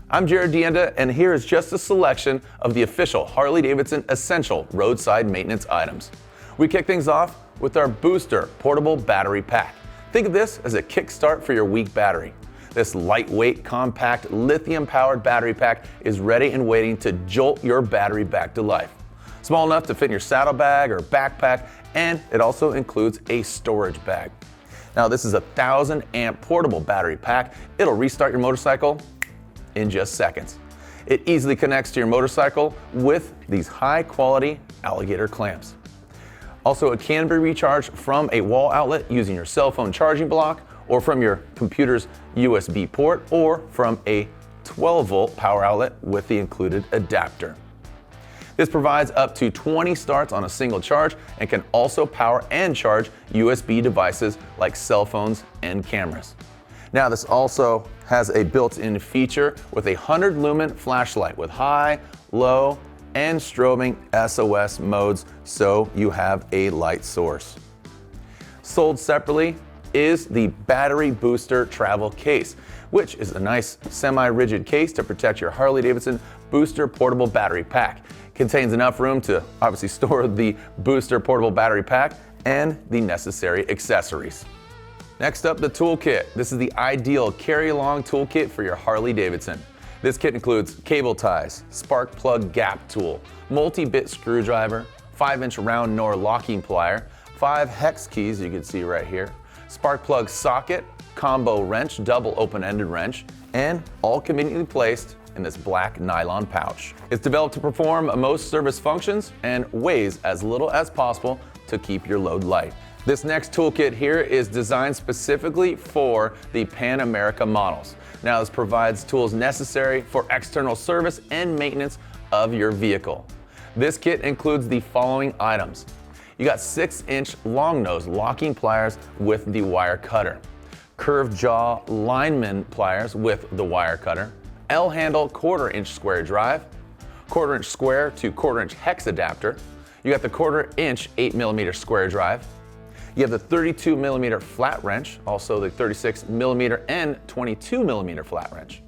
I'm Jared Deenda, and here is just a selection of the official Harley-Davidson Essential roadside maintenance items. We kick things off with our Booster Portable Battery Pack. Think of this as a kickstart for your weak battery. This lightweight, compact, lithium-powered battery pack is ready and waiting to jolt your battery back to life. Small enough to fit in your saddlebag or backpack, and it also includes a storage bag. Now, this is a 1,000 amp portable battery pack. It'll restart your motorcycle in just seconds. It easily connects to your motorcycle with these high-quality alligator clamps. Also, it can be recharged from a wall outlet using your cell phone charging block, or from your computer's USB port, or from a 12-volt power outlet with the included adapter. This provides up to 20 starts on a single charge and can also power and charge USB devices like cell phones and cameras. Now, this also has a built-in feature with a 100 lumen flashlight with high, low, and strobing SOS modes, so you have a light source. Sold separately is the Battery Booster Travel Case, which is a nice semi-rigid case to protect your Harley-Davidson Booster Portable Battery Pack. It contains enough room to obviously store the Booster Portable Battery Pack and the necessary accessories. Next up, the toolkit. This is the ideal carry-along toolkit for your Harley-Davidson. This kit includes cable ties, spark plug gap tool, multi-bit screwdriver, 5-inch round Nor locking plier, 5 hex keys you can see right here, spark plug socket, combo wrench, double open-ended wrench, and all conveniently placed in this black nylon pouch. It's developed to perform most service functions and weighs as little as possible to keep your load light. This next toolkit here is designed specifically for the Pan America models. Now, this provides tools necessary for external service and maintenance of your vehicle. This kit includes the following items. You got 6-inch long nose locking pliers with the wire cutter, curved jaw lineman pliers with the wire cutter, L-handle 1/4-inch square drive, 1/4-inch square to 1/4-inch hex adapter. You got the 1/4-inch 8mm square drive. You have the 32mm flat wrench, also the 36mm and 22mm flat wrench.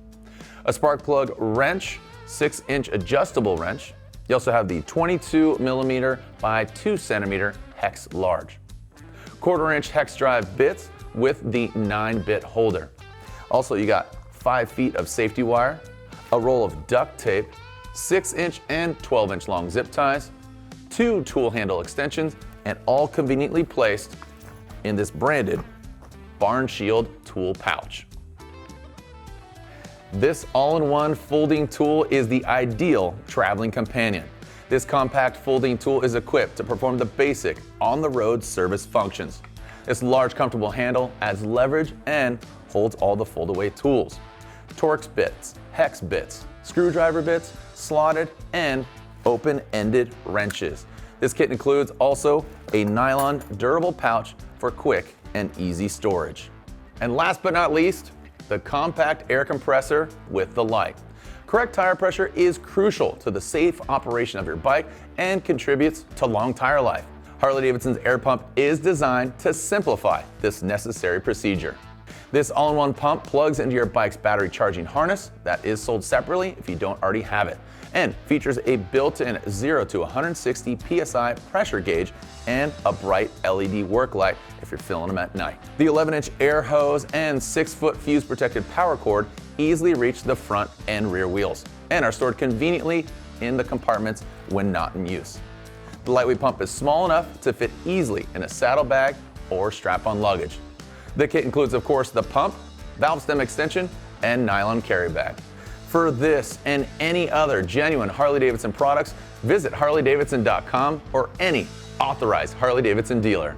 A spark plug wrench, 6-inch adjustable wrench. You also have the 22mm by 2cm hex large. 1/4-inch hex drive bits with the 9-bit holder. Also, you got 5 feet of safety wire, a roll of duct tape, 6-inch and 12-inch long zip ties, 2 tool handle extensions, and all conveniently placed in this branded Barn Shield tool pouch. This all-in-one folding tool is the ideal traveling companion. This compact folding tool is equipped to perform the basic on-the-road service functions. This large, comfortable handle adds leverage and holds all the fold-away tools. Torx bits, hex bits, screwdriver bits, slotted and open-ended wrenches. This kit includes also a nylon durable pouch for quick and easy storage. And last but not least, the compact air compressor with the light. Correct tire pressure is crucial to the safe operation of your bike and contributes to long tire life. Harley-Davidson's air pump is designed to simplify this necessary procedure. This all-in-one pump plugs into your bike's battery charging harness that is sold separately if you don't already have it, and features a built-in 0 to 160 psi pressure gauge and a bright LED work light if you're filling them at night. The 11-inch air hose and 6-foot fuse-protected power cord easily reach the front and rear wheels and are stored conveniently in the compartments when not in use. The lightweight pump is small enough to fit easily in a saddlebag or strap-on luggage. The kit includes, of course, the pump, valve stem extension, and nylon carry bag. For this and any other genuine Harley-Davidson products, visit harleydavidson.com or any authorized Harley-Davidson dealer.